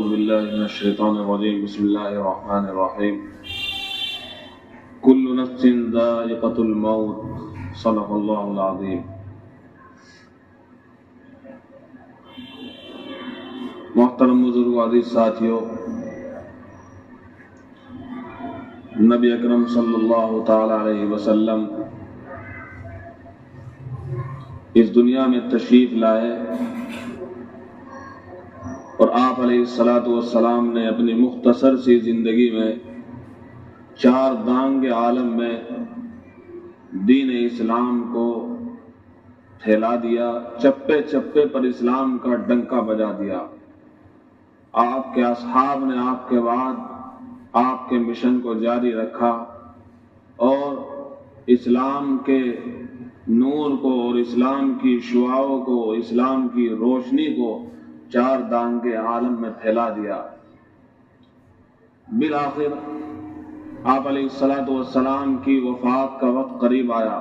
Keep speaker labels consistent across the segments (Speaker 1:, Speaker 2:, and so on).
Speaker 1: أعوذ بالله من الشيطان الرجيم بسم الله الرحمن الرحيم كل نفس ذائقة الموت صدق الله العظيم۔ محترم بزرگ عزیز ساتھیو، نبی اکرم صلی اللہ تعالی علیہ وسلم اس دنیا میں تشریف لائے اور آپ علیہ الصلاۃ والسلام نے اپنی مختصر سی زندگی میں چار دانگ عالم میں دین اسلام کو پھیلا دیا، چپے چپے پر اسلام کا ڈنکا بجا دیا۔ آپ کے اصحاب نے آپ کے بعد آپ کے مشن کو جاری رکھا اور اسلام کے نور کو اور اسلام کی شعاعوں کو، اسلام کی روشنی کو چار دانگ عالم میں پھیلا دیا۔ بالآخر آپ علیہ الصلاۃ والسلام کی وفات کا وقت قریب آیا۔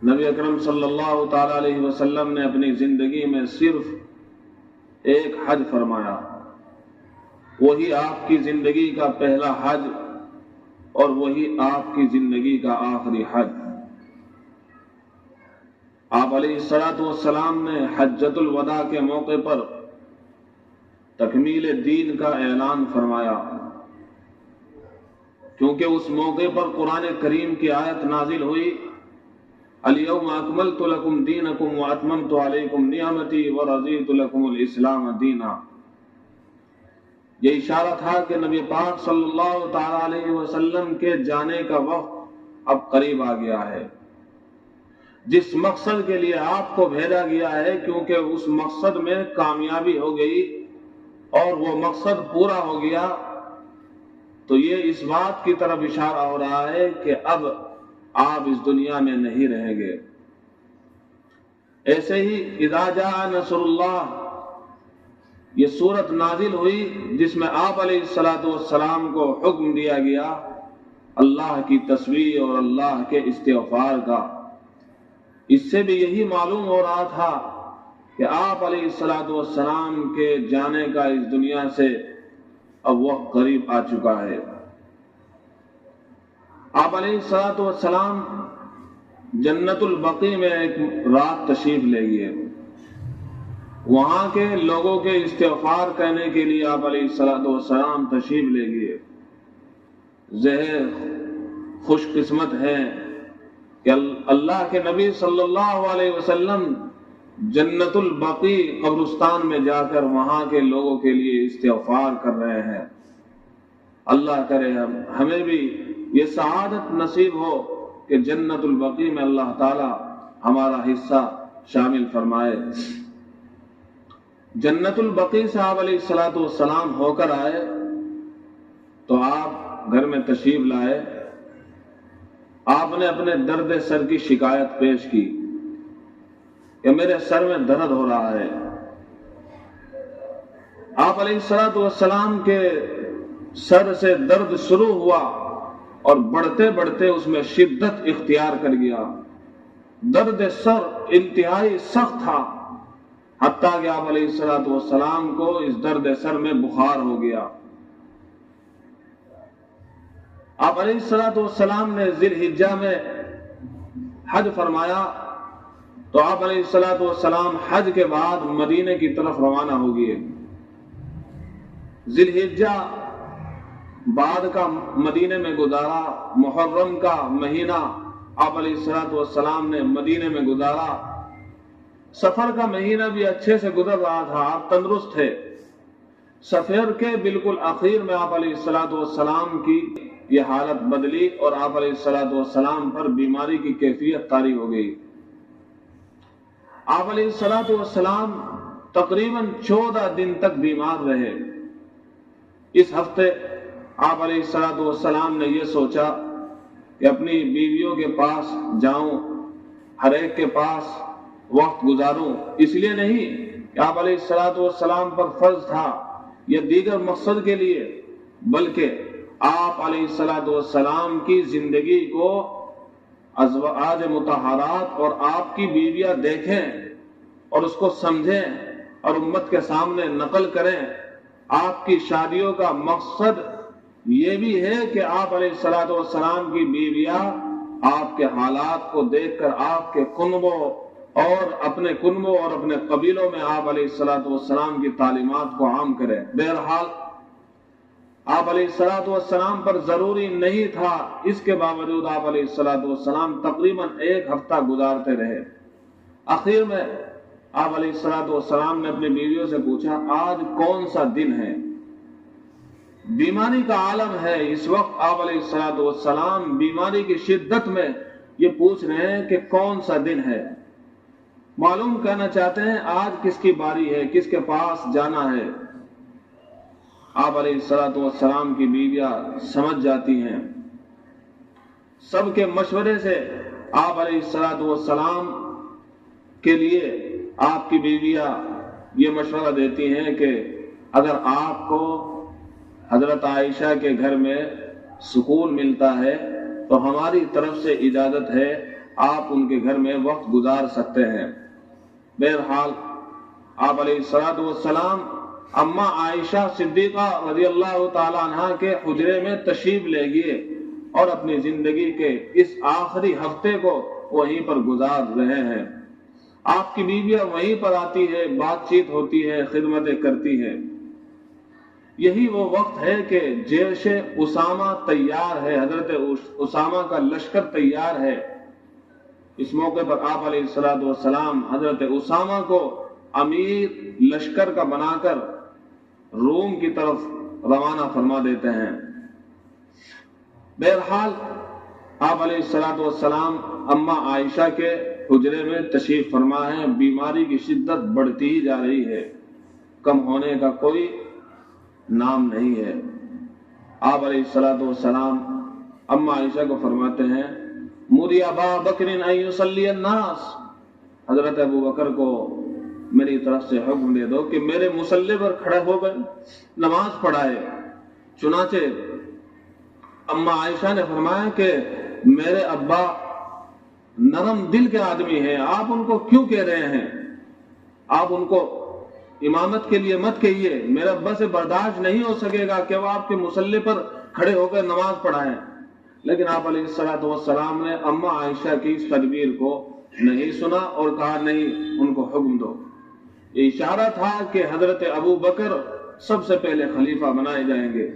Speaker 1: نبی اکرم صلی اللہ تعالی علیہ وسلم نے اپنی زندگی میں صرف ایک حج فرمایا، وہی آپ کی زندگی کا پہلا حج اور وہی آپ کی زندگی کا آخری حج۔ آپ علیہ الصلاۃ والسلام نے حجۃ الوداع کے موقع پر تکمیل دین کا اعلان فرمایا، کیونکہ اس موقع پر قرآن کریم کی آیت نازل ہوئی، الیوم اکملت لکم دینکم واتممت علیکم نعمتی ورضیت لکم الاسلام دینا۔ یہ اشارہ تھا کہ نبی پاک صلی اللہ تعالی علیہ وسلم کے جانے کا وقت اب قریب آ گیا ہے۔ جس مقصد کے لیے آپ کو بھیجا گیا ہے، کیونکہ اس مقصد میں کامیابی ہو گئی اور وہ مقصد پورا ہو گیا، تو یہ اس بات کی طرف اشارہ ہو رہا ہے کہ اب آپ اس دنیا میں نہیں رہیں گے۔ ایسے ہی اذا جاء نصر اللہ، یہ سورت نازل ہوئی جس میں آپ علیہ الصلاۃ والسلام کو حکم دیا گیا اللہ کی تسبیح اور اللہ کے استغفار کا۔ اس سے بھی یہی معلوم ہو رہا تھا کہ آپ علیہ الصلاۃ والسلام کے جانے کا اس دنیا سے اب وقت قریب آ چکا ہے۔ آپ علیہ الصلاۃ والسلام جنت البقیع میں ایک رات تشریف لے گئے۔ وہاں کے لوگوں کے استغفار کہنے کے لیے آپ علیہ الصلاۃ والسلام تشریف لے گئے۔ زہر خوش قسمت ہیں کہ اللہ کے نبی صلی اللہ علیہ وسلم جنت البقیع قبرستان میں جا کر وہاں کے لوگوں کے لیے استغفار کر رہے ہیں۔ اللہ کرے ہمیں بھی یہ سعادت نصیب ہو کہ جنت البقیع میں اللہ تعالی ہمارا حصہ شامل فرمائے۔ جنت البقیع سے آپ علیہ الصلاۃ والسلام ہو کر آئے تو آپ گھر میں تشریف لائے۔ آپ نے اپنے درد سر کی شکایت پیش کی کہ میرے سر میں درد ہو رہا ہے۔ آپ علیہ الصلاۃ والسلام کے سر سے درد شروع ہوا اور بڑھتے بڑھتے اس میں شدت اختیار کر گیا۔ درد سر انتہائی سخت تھا، حتیٰ کہ آپ علیہ الصلاۃ والسلام کو اس درد سر میں بخار ہو گیا۔ آپ علیہ الصلاۃ والسلام نے ذی الحجہ میں حج فرمایا تو آپ علیہ الصلاۃ والسلام حج کے بعد مدینے کی طرف روانہ ہو گئے۔ ذی الحجہ بعد کا مدینے میں گزارا، محرم کا مہینہ آپ علیہ الصلاۃ والسلام نے مدینے میں گزارا۔ سفر کا مہینہ بھی اچھے سے گزر رہا تھا، آپ تندرست تھے۔ سفر کے بالکل آخر میں آپ علیہ الصلاۃ والسلام کی یہ حالت بدلی اور آپ علیہ الصلاۃ والسلام پر بیماری کی کیفیت طاری ہو گئی۔ آپ علیہ الصلاۃ والسلام تقریباً 14 دن تک بیمار رہے۔ اس ہفتے آپ علیہ الصلاۃ والسلام نے یہ سوچا کہ اپنی بیویوں کے پاس جاؤں، ہر ایک کے پاس وقت گزاروں، اس لیے نہیں کہ آپ علیہ الصلاۃ والسلام پر فرض تھا یا دیگر مقصد کے لیے، بلکہ آپ علیہ الصلاۃ والسلام کی زندگی کو ازواج مطہرات اور آپ کی بیویاں دیکھیں اور اس کو سمجھیں اور امت کے سامنے نقل کریں۔ آپ کی شادیوں کا مقصد یہ بھی ہے کہ آپ علیہ الصلوۃ والسلام کی بیویاں آپ کے حالات کو دیکھ کر آپ کے کنبوں اور اپنے قبیلوں میں آپ علیہ الصلوۃ والسلام کی تعلیمات کو عام کریں۔ بہرحال آپ علیہ الصلوۃ والسلام پر ضروری نہیں تھا، اس کے باوجود آپ علیہ الصلوۃ والسلام تقریباً 1 ہفتہ گزارتے رہے۔ آخر میں آپ علیہ الصلوۃ والسلام نے اپنی بیویوں سے پوچھا، آج کون سا دن ہے؟ بیماری کا عالم ہے، اس وقت آپ علیہ الصلوۃ والسلام بیماری کی شدت میں یہ پوچھ رہے ہیں کہ کون سا دن ہے۔ معلوم کرنا چاہتے ہیں آج کس کی باری ہے، کس کے پاس جانا ہے۔ آپ علیہ الصلوۃ والسلام کی بیویاں سمجھ جاتی ہیں۔ سب کے مشورے سے آپ علیہ الصلوۃ والسلام کے لیے آپ کی بیویاں یہ مشورہ دیتی ہیں کہ اگر آپ کو حضرت عائشہ کے گھر میں سکون ملتا ہے تو ہماری طرف سے اجازت ہے، آپ ان کے گھر میں وقت گزار سکتے ہیں۔ بہرحال آپ علیہ الصلوۃ والسلام اماں عائشہ صدیقہ رضی اللہ تعالی عنہا کے حجرے میں تشریف لے گئے اور اپنی زندگی کے اس آخری ہفتے کو وہیں پر گزار رہے ہیں۔ آپ کی بیویاں وہیں پر آتی ہے، بات چیت ہوتی ہے، خدمتیں کرتی ہے۔ یہی وہ وقت ہے کہ جیش اسامہ تیار ہے، حضرت اسامہ کا لشکر تیار ہے۔ اس موقع پر آپ علیہ الصلوۃ والسلام حضرت اسامہ کو امیر لشکر کا بنا کر روم کی طرف روانہ فرما دیتے ہیں۔ بہرحال آپ علیہ الصلوۃ والسلام اماں عائشہ کے حجرے میں تشریف فرما ہے۔ بیماری کی شدت بڑھتی ہی جا رہی ہے، کم ہونے کا کوئی نام نہیں ہے۔ آپ علیہ الصلوۃ والسلام اماں عائشہ کو فرماتے ہیں، مری ابا بکر ان یصلی الناس، حضرت ابو بکر کو میری طرف سے حکم دے دو کہ میرے مصلی پر کھڑے ہو کر نماز پڑھائے۔ چنانچہ اماں عائشہ نے فرمایا کہ میرے ابا نرم دل کے آدمی ہیں، آپ ان کو کیوں کہہ رہے ہیں؟ آپ ان کو امامت کے لیے مت کہیے، میرے ابا سے برداشت نہیں ہو سکے گا کہ وہ آپ کے مصلی پر کھڑے ہو کر نماز پڑھائیں۔ لیکن آپ علیہ الصلوۃ والسلام نے اماں عائشہ کی اس تدبیر کو نہیں سنا اور کہا نہیں، ان کو حکم دو۔ یہ اشارہ تھا کہ حضرت ابو بکر سب سے پہلے خلیفہ بنائے جائیں گے۔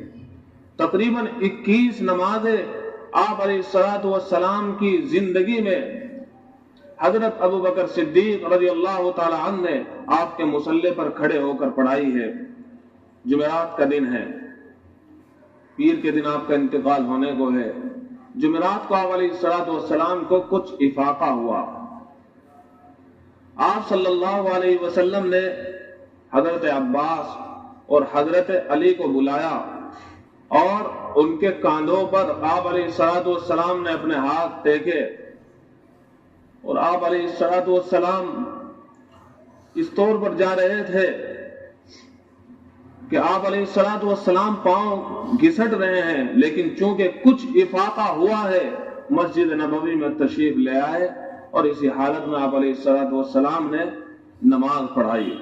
Speaker 1: تقریباً 21 نمازیں آپ علیہ الصلوۃ والسلام کی زندگی میں حضرت ابو بکر صدیق رضی اللہ تعالی عنہ نے آپ کے مصلی پر کھڑے ہو کر پڑھائی ہے۔ جمعرات کا دن ہے، پیر کے دن آپ کا انتقال ہونے کو ہے۔ جمعرات کو آپ علیہ الصلوۃ والسلام کو کچھ افاقہ ہوا۔ آپ صلی اللہ علیہ وسلم نے حضرت عباس اور حضرت علی کو بلایا اور ان کے کاندھوں پر آپ علیہ الصلوۃ والسلام نے اپنے ہاتھ ٹیکے، اور آپ علیہ الصلوۃ والسلام اس طور پر جا رہے تھے کہ آپ علیہ الصلوۃ والسلام پاؤں گھسٹ رہے ہیں، لیکن چونکہ کچھ افاقہ ہوا ہے مسجد نبوی میں تشریف لے آئے اور اسی حالت میں آپ علیہ الصلوۃ والسلام نے نماز پڑھائی۔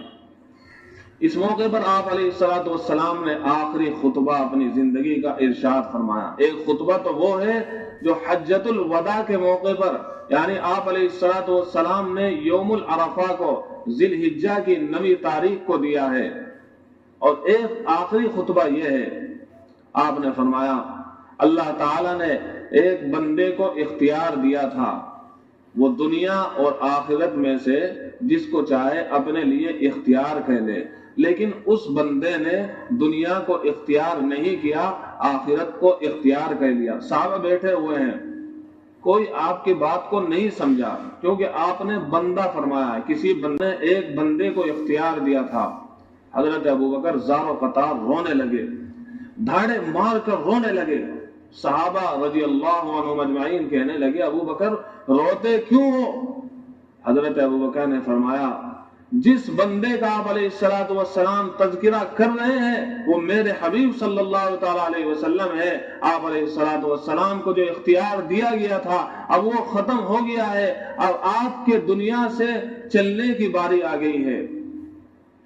Speaker 1: اس موقع پر آپ علیہ الصلوۃ والسلام نے آخری خطبہ اپنی زندگی کا ارشاد فرمایا۔ ایک خطبہ تو وہ ہے جو حجۃ الوداع کے موقع پر، یعنی آپ علیہ الصلوۃ والسلام نے یوم العرفہ کو ذی الحجہ کی 9 تاریخ کو دیا ہے، اور ایک آخری خطبہ یہ ہے۔ آپ نے فرمایا اللہ تعالیٰ نے ایک بندے کو اختیار دیا تھا، وہ دنیا اور آخرت میں سے جس کو چاہے اپنے لیے اختیار کہہ لے، لیکن اس بندے نے دنیا کو اختیار نہیں کیا، آخرت کو اختیار کہہ لیا۔ صحابہ بیٹھے ہوئے ہیں، کوئی آپ کی بات کو نہیں سمجھا، کیونکہ آپ نے بندہ فرمایا، کسی بندے نے ایک بندے کو اختیار دیا تھا۔ حضرت ابو بکر زار و قطار رونے لگے، دھاڑے مار کر رونے لگے۔ صحابہ رضی اللہ عنہم اجمعین کہنے لگے ابو بکر روتے کیوں ہو؟ حضرت ابو بکر نے فرمایا جس بندے کا آپ علیہ الصلوۃ والسلام تذکرہ کر رہے ہیں وہ میرے حبیب صلی اللہ تعالی علیہ وسلم ہے۔ آپ علیہ الصلوۃ والسلام کو جو اختیار دیا گیا تھا اب وہ ختم ہو گیا ہے، اب آپ کے دنیا سے چلنے کی باری آ گئی ہے۔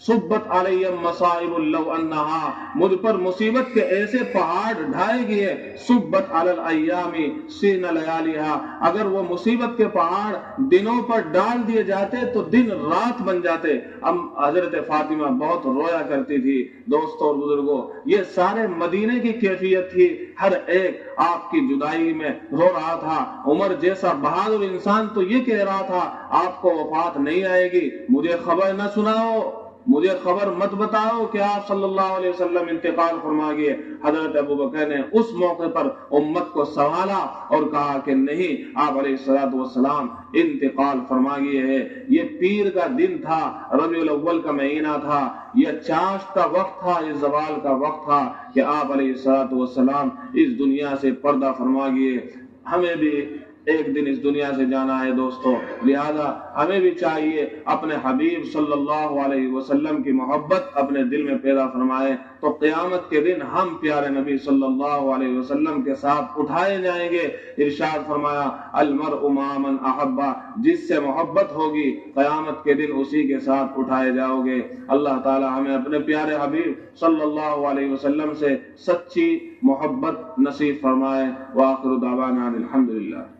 Speaker 1: صبت علیہ مصائب لو انہا، مجھ پر مصیبت کے ایسے پہاڑ ڈھائے گئے، صبت علی الایام سین لیالیہا، اگر وہ مصیبت کے پہاڑ دنوں پر ڈال دیے جاتے تو دن رات بن جاتے۔ اب حضرت فاطمہ بہت رویا کرتی تھی۔ دوستوں اور بزرگوں، یہ سارے مدینے کی کیفیت تھی، ہر ایک آپ کی جدائی میں رو رہا تھا۔ عمر جیسا بہادر انسان تو یہ کہہ رہا تھا آپ کو وفات نہیں آئے گی، مجھے خبر نہ سناؤ، مجھے خبر مت بتاؤ کہ آپ صلی اللہ علیہ وسلم انتقال فرما گئے۔ حضرت ابوبکر نے اس موقع پر امت کو سنبھالا اور کہا کہ نہیں، آپ علیہ السلام انتقال فرما گئے ہیں۔ یہ پیر کا دن تھا، ربیع الاول کا مہینہ تھا، یہ چاشت کا وقت تھا، یہ زوال کا وقت تھا کہ آپ علیہ السلام اس دنیا سے پردہ فرما گئے۔ ہمیں بھی ایک دن اس دنیا سے جانا ہے دوستو، لہذا ہمیں بھی چاہیے اپنے حبیب صلی اللہ علیہ وسلم کی محبت اپنے دل میں پیدا فرمائے، تو قیامت کے دن ہم پیارے نبی صلی اللہ علیہ وسلم کے ساتھ اٹھائے جائیں گے۔ ارشاد فرمایا المرء مع من احب، جس سے محبت ہوگی قیامت کے دن اسی کے ساتھ اٹھائے جاؤ گے۔ اللہ تعالی ہمیں اپنے پیارے حبیب صلی اللہ علیہ وسلم سے سچی محبت نصیب فرمائے۔ وآخر دعوانا الحمدللہ۔